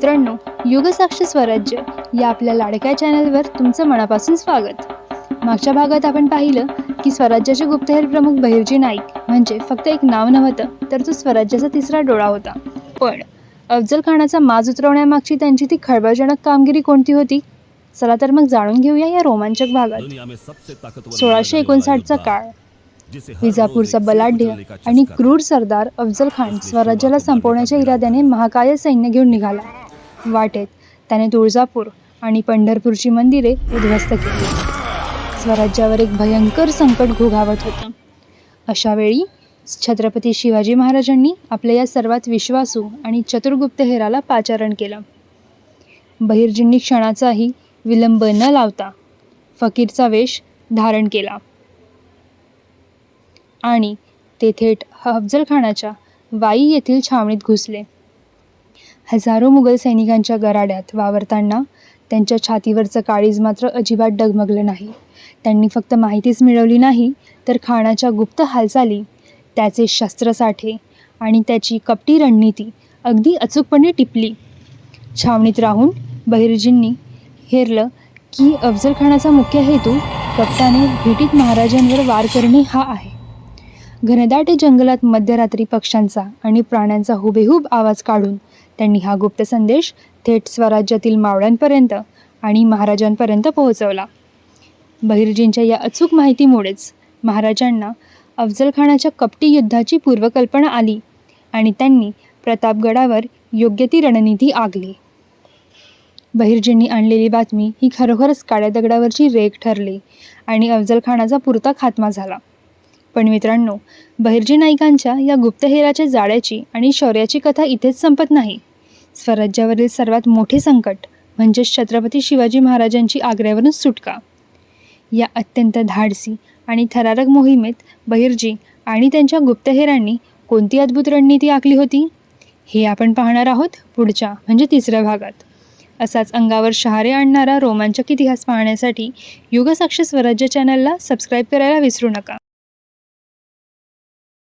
मित्रांनो, युगसाक्षी स्वराज्य या आपल्या लाडक्या चॅनलवर तुमचं मनापासून स्वागत. मागच्या भागात आपण पाहिलं की स्वराज्याचे गुप्तहेर प्रमुख बहिर्जी नाईक म्हणजे फक्त एक नाव नव्हतं, तर तो स्वराज्याचा तिसरा डोळा होता. पण अफजल खानाचा माज उतरवण्यामागची त्यांची ती खळबळजनक कामगिरी कोणती होती? चला तर मग जाणून घेऊया या रोमांचक भागात. 1659चा काळ. विजापूरचा बलाढ्य आणि क्रूर सरदार अफजल खान स्वराज्याला संपवण्याच्या इराद्याने महाकाय सैन्य घेऊन निघाला. वाटेत त्याने तुळजापूर आणि पंढरपूरची मंदिरे उद्ध्वस्त केली. स्वराज्यावर एक भयंकर संकट घोघावत होतं. अशा वेळी छत्रपती शिवाजी महाराजांनी आपल्या या सर्वात विश्वासू आणि चतुर गुप्तहेराला पाचारण केलं. बहिर्जींनी क्षणाचाही विलंब न लावता फकीरचा वेश धारण केला आणि ते थेट अफजल खानाच्या वाई येथील छावणीत घुसले. हजारो मुघल सैनिकांच्या गराड्यात वावरताना त्यांच्या छातीवरचं काळीज मात्र अजिबात डगमगलं नाही. त्यांनी फक्त माहितीच मिळवली नाही, तर खानाच्या गुप्त हालचाली, त्याचे शस्त्रसाठे आणि त्याची कपटी रणनीती अगदी अचूकपणे टिपली. छावणीत राहून बहिर्जींनी हेरलं की अफजल खानाचा मुख्य हेतू कपटाने भेटीत महाराजांवर वार करणे हा आहे. घनदाट जंगलात मध्यरात्री पक्ष्यांचा आणि प्राण्यांचा हुबेहूब आवाज काढून त्यांनी हा गुप्त संदेश थेट स्वराज्यातील मावळ्यांपर्यंत आणि महाराजांपर्यंत पोहोचवला. बहिर्जींच्या या अचूक माहितीमुळेच महाराजांना अफजल खानाच्या कपटी युद्धाची पूर्वकल्पना आली आणि त्यांनी प्रतापगडावर योग्य ती रणनीती आखली. बहिर्जींनी आणलेली बातमी ही खरोखरच काळ्या दगडावरची रेघ ठरली आणि अफजल खानाचा पुरता खात्मा झाला. पण मित्रांनो, बहिर्जी नाईकांच्या या गुप्तहेराच्या जाळ्याची आणि शौर्याची कथा इथेच संपत नाही. स्वराज्यावरील सर्वात मोठे संकट म्हणजेच छत्रपती शिवाजी महाराजांची आग्र्यावरून सुटका. या अत्यंत धाडसी आणि थरारक मोहिमेत बहिर्जी आणि त्यांच्या गुप्तहेरांनी कोणती अद्भुत रणनीती आखली होती, हे आपण पाहणार आहोत पुढच्या म्हणजे तिसऱ्या भागात. असाच अंगावर शहारे आणणारा रोमांचक इतिहास पाहण्यासाठी युगसाक्षी स्वराज्य चॅनलला सबस्क्राईब करायला विसरू नका.